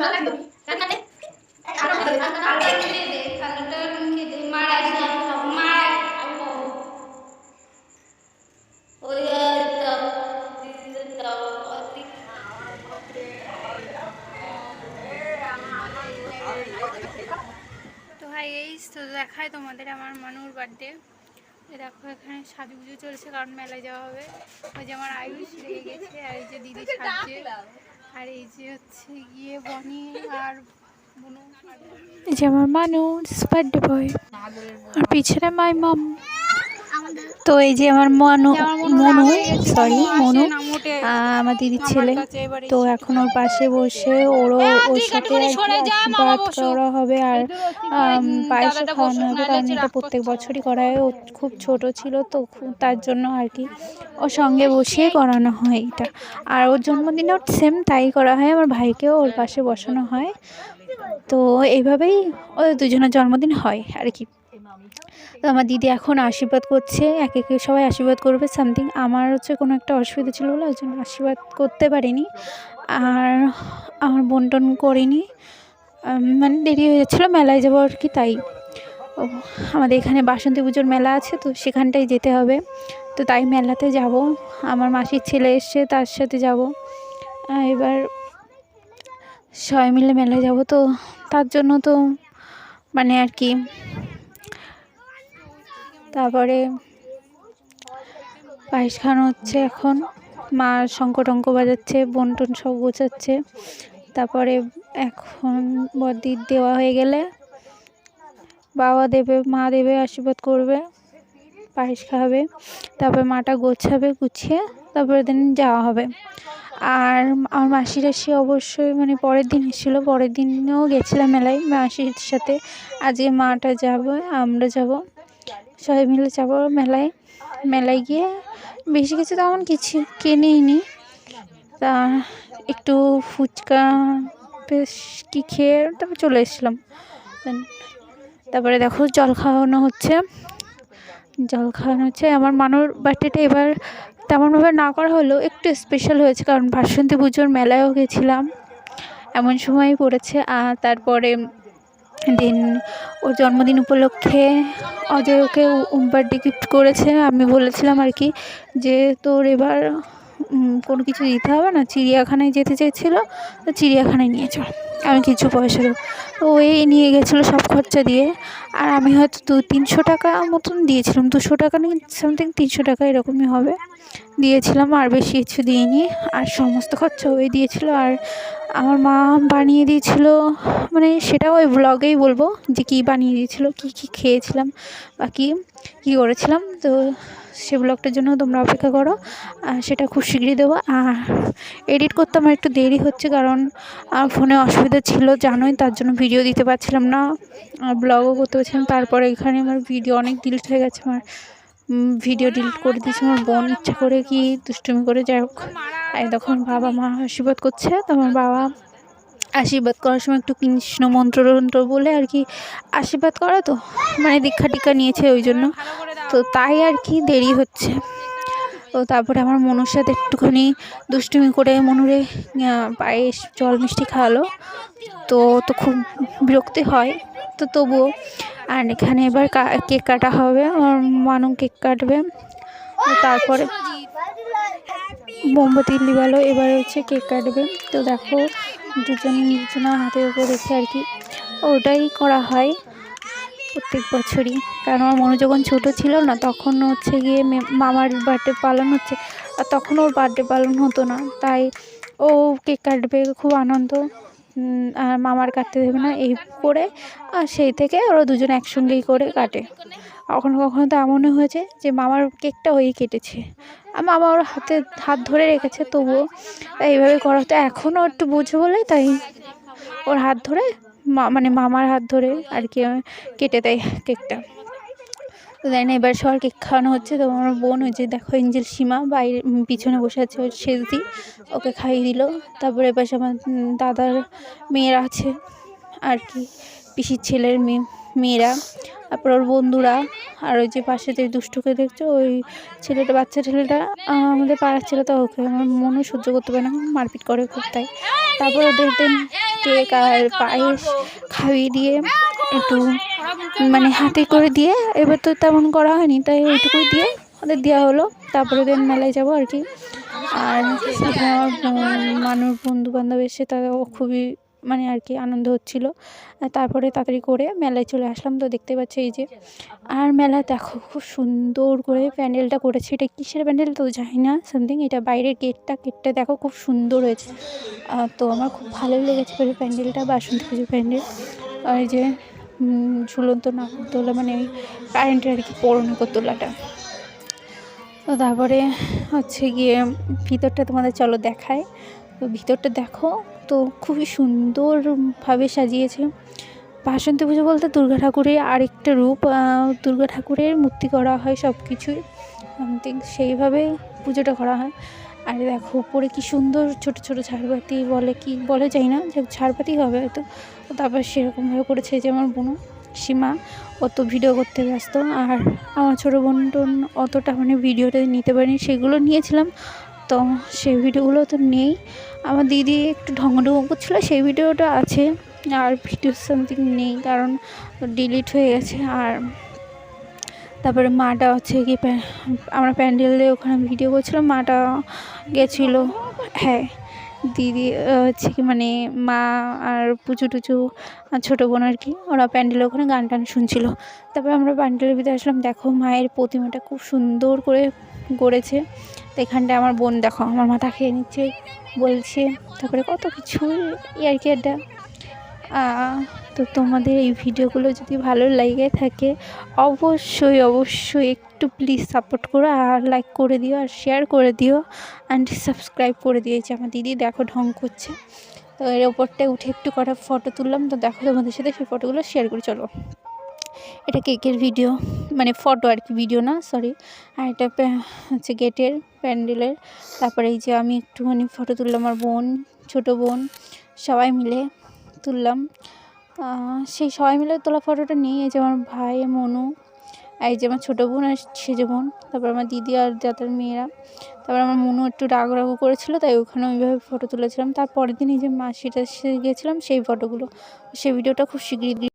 তো hi guys, তো দেখায় তোমাদের আমার মানুর বার্থডে। দেখো এখানে সাজুগুজু চলছে, কারণ মেলায় যাওয়া হবে। ওই যে আমার আয়ুষ লেগে গেছে, আর এই যে দিদি সাজছে, আর এই যে হচ্ছে গিয়ে বনি আর বুনু, এই যে আমার মানু বার্থডে বয়, আর পিছনে মাই মাম। তো এই যে আমার মনু আমার দিদির ছেলে। তো এখন ওর পাশে বসে ওর সাথে আশীর্বাদ করা হবে, আর পায়েসও খাওয়ানো হবে, কারণ এটা প্রত্যেক বছরই করা হয়। ও খুব ছোট ছিল তো, তার জন্য আর কি ওর সঙ্গে বসিয়ে করানো হয় এটা। আর ওর জন্মদিনেও সেম তাই করা হয়, আমার ভাইকেও ওর পাশে বসানো হয়। তো এইভাবেই ওদের দুজনের জন্মদিন হয় আর কি। তো আমার দিদি এখন আশীর্বাদ করছে, একে একে সবাই আশীর্বাদ করবে সামথিং। আমার হচ্ছে কোনো একটা অসুবিধা ছিল বলে ওই জন্য আশীর্বাদ করতে পারিনি, আর আমার বন্টন করিনি, মানে দেরি হয়ে যাচ্ছিলো মেলায় যাবো আর কি। তাই আমাদের এখানে বাসন্তী পুজোর মেলা আছে, তো সেখানটায় যেতে হবে। তো তাই মেলাতে যাব, আমার মাসির ছেলে এসছে, তার সাথে যাব। এবার সবাই মিলে মেলায় যাব, তো তার জন্য তো মানে আর কি। তারপরে পায়েস খাওয়ানো হচ্ছে, এখন মা শঙ্খ টঙ্ক বাজাচ্ছে, বন্টন সব গোছাচ্ছে। তারপরে এখন বড়দির দেওয়া হয়ে গেলে বাবা দেবে, মা দেবে, আশীর্বাদ করবে, পায়েস খাওয়াবে, তারপরে মাটা গোছাবে, গুছিয়ে তারপরে দিন যাওয়া হবে। আর আমার মাসিরা সে অবশ্যই মানে পরের দিন এসেছিলো, পরের দিনও গেছিলাম মেলায় মাসির সাথে। আজকে মাটা যাবে, আমরা যাব, সবাই মিলে যাবো মেলায়। মেলায় গিয়ে বেশি কিছু তেমন কিছু কিনিনি, তা একটু ফুচকা বেশ কি খেয়ে তারপর চলে এসেছিলাম। তারপরে দেখো জল খাওয়ানো হচ্ছে, আমার মানুর বার্থডেটা এবার তেমনভাবে না করা হলেও একটু স্পেশাল হয়েছে, কারণ বাসন্তী পুজোর মেলায়ও গেছিলাম, এমন সময়ই পড়েছে। আর তারপরে দিন ওর জন্মদিন উপলক্ষে অজয় ওকে বার্থডে গিফট করেছে। আমি বলেছিলাম আর কি যে তোর এবার কোনো কিছু দিতে হবে না, চিড়িয়াখানায় যেতে চেয়েছিলো, তো চিড়িয়াখানায় নিয়ে চল, আমি কিছু পয়সা দেবো। তো ওই নিয়ে গেছিলো সব খরচা দিয়ে, আর আমি হয়তো 200-300 টাকা মতন দিয়েছিলাম, 200 টাকা নিয়ে সামথিং 300 টাকা এরকমই হবে দিয়েছিলাম, আর বেশি কিছু দিইনি। আর সমস্ত খরচা ওই দিয়েছিল, আর আমার মা বানিয়ে দিয়েছিল, মানে সেটাও ওই ব্লগেই বলবো যে কী বানিয়ে দিয়েছিলো, কী কী খেয়েছিলাম বা কী করেছিলাম। তো সে ব্লগটার জন্য তোমরা অপেক্ষা করো, আর সেটা খুব শীঘ্রই দেবো। আর এডিট করতে আমার একটু দেরি হচ্ছে, কারণ আমার ফোনে অসুবিধা ছিল জানোই, তার জন্য ভিডিও দিতে পারছিলাম না, ব্লগও করতে পারছিলাম। তারপরে এখানে আমার ভিডিও অনেক ডিলিট হয়ে গেছে, আমার ভিডিও ডিলিট করে দিয়েছে আমার বোন ইচ্ছা করে, কি দুষ্টুমি করে, যাই হোক। আর তখন বাবা মা আশীর্বাদ করছে, তো আমার বাবা আশীর্বাদ করার সময় একটু কৃষ্ণ মন্ত্র বলে আর কি আশীর্বাদ করা, তো মানে দীক্ষা টিক্ষা নিয়েছে ওই জন্য, তো তাই আর কি দেরি হচ্ছে। তো তারপরে আমার মনুর সাথে একটুখানি দুষ্টুমি করে মনুরে পায়েস জল মিষ্টি খাওয়ালো, তো খুব বিরক্তি হয়, তো তবুও। আর এখানে এবার কেক কাটা হবে, আমার মানু কেক কাটবে, তারপরে মোমবাতি লিবালো, এবার হচ্ছে কেক কাটবে। তো দেখো দুজনের হাতের উপর রেখে আর কি ওটাই করা হয় প্রত্যেক বছরই, কারণ আমার মনে যখন ছোটো ছিল না, তখন হচ্ছে গিয়ে মামার বার্থডে পালন হচ্ছে, আর তখন ওর বার্থডে পালন হতো না, তাই ও কেক কাটবে, খুব আনন্দ। আর মামার কাটতে দেবে না এই করে, আর সেই থেকে ওরা দুজন একসঙ্গেই করে কাটে। কখনো কখনো তো এমনও হয়েছে যে মামার কেকটা ওই কেটেছে, আর মামা ওর হাত ধরে রেখেছে, তবুও এইভাবে করা হতো। এখনও একটু বুঝে বলে তাই ওর হাত ধরে মানে মামার হাত ধরে আর কি কেটে দেয় কেকটা। তো তাই না, এবার সবার কেক খাওয়ানো হচ্ছে। তো আমার বোন ওই যে দেখো এঞ্জেল সীমা বাইরে পিছনে বসে আছে, ওর সেজদি ওকে খাইয়ে দিল। তারপরে এবার আমার দাদার মেয়েরা আছে আর কি, পিসির ছেলের মেয়েরা, তারপর ওর বন্ধুরা, আর ওই যে পাশে যে দুষ্টুকে দেখছো ওই ছেলেটা, বাচ্চা ছেলেটা আমাদের পাড়ার ছেলে, তো ওকে আমার মনে সহ্য করতে পারে না, মারপিট করে খুব, তাই তারপর ওদের দিন কেক আর পায়েস খাইয়ে দিয়ে একটু মানে হাতে করে দিয়ে, এবার তো তেমন করা হয়নি তাই ওইটুকুই দিয়ে ওদের দেওয়া হলো। তারপরে দিন মেলায় যাবো আর কি। আর এখানে আমার বন্ধুবান্ধব এসে তারাও খুবই মানে আর কি আনন্দ হচ্ছিলো। তারপরে তাড়াতাড়ি করে মেলায় চলে আসলাম। তো দেখতে পাচ্ছি এই যে, আর মেলা দেখো খুব সুন্দর করে প্যান্ডেলটা করেছে। এটা কিসের প্যান্ডেল তো জানি না, সামথিং এটা বাইরের গেটটা দেখো খুব সুন্দর হয়েছে। তো আমার খুব ভালোই লেগেছে প্যান্ডেলটা, বাসন্তী পুজোর প্যান্ডেল। আর এই যে ঝুলন্ত নাগরদোলা মানে ওই কারেন্টের আর কি পৌর নাগরদোলাটা। তো তারপরে হচ্ছে গিয়ে ভিতরটা তোমাদের চলো দেখায়। তো ভিতরটা দেখো, তো খুবই সুন্দরভাবে সাজিয়েছে। বাসন্তী পুজো বলতে দুর্গা ঠাকুরের আরেকটা রূপ, দুর্গা ঠাকুরের মূর্তি করা হয় সব কিছুই সামথিং সেইভাবে পুজোটা করা হয়। আর দেখো উপরে কি সুন্দর ছোট ছোট ঝাড়বাতি বলে কি বলে যাই না, যে ঝাড়বাতি হবে হয়তো। তারপর সেরকমভাবে করেছে যে আমার বোনও সীমা, ও তো ভিডিও করতে ব্যস্ত। আর আমার ছোটো বোন টোন অতটা মানে ভিডিওটা নিতে পারিনি, সেগুলো নিয়েছিলাম তো সেই ভিডিওগুলো তো নেই। আমার দিদি একটু ঢঙ্গঢঙ্গ করছিলো, সেই ভিডিওটা আছে, আর ভিডিও সামথিং নেই কারণ ডিলিট হয়ে গেছে। আর তারপরে মাটা হচ্ছে কি আমরা প্যান্ডেলে ওখানে ভিডিও করছিলাম, মাটা গেছিলো। হ্যাঁ, দিদি হচ্ছে কি মানে মা আর পুচু টুচু ছোটো বোন আর কি, ওরা প্যান্ডেলে ওখানে গান টান শুনছিলো। তারপরে আমরা প্যান্ডেলের ভিতরে আসলাম। দেখো মায়ের প্রতিমাটা খুব সুন্দর করে গড়েছে। তো এখানটায় আমার বোন দেখো আমার মাথা খেয়ে নিচ্ছে, বলছে, তারপরে কত কিছু আর কি একটা। তো তোমাদের এই ভিডিওগুলো যদি ভালো লেগে থাকে অবশ্যই একটু প্লিজ সাপোর্ট করো, আর লাইক করে দিও, আর শেয়ার করে দিও, অ্যান্ড সাবস্ক্রাইব করে দিয়েছে। আমার দিদি দেখো ঢং করছে। তো এর ওপরটায় উঠে একটু কটা ফটো তুললাম। তো দেখো তোমাদের সাথে সেই ফটোগুলো শেয়ার করি চলো। এটা কেকের ভিডিও মানে ফটো আর কি, ভিডিও না সরি। আর এটা হচ্ছে গেটের প্যান্ডেলের। তারপরে এই যে আমি একটুখানি ফটো তুললাম, আমার বোন ছোটো বোন সবাই মিলে তুললাম। সেই সবাই মিলে তোলা ফটোটা নেই। এই যে আমার ভাই মনু, এই যে আমার ছোটো বোন আর সেজে বোন, তারপর আমার দিদি আর দাদার মেয়েরা। তারপর আমার মনু একটু রাগু করেছিল তাই ওখানে ওইভাবে ফটো তুলেছিলাম। তারপরের দিন এই যে মাসিটা গিয়েছিলাম সেই ফটোগুলো, সেই ভিডিওটা খুব শীঘ্রই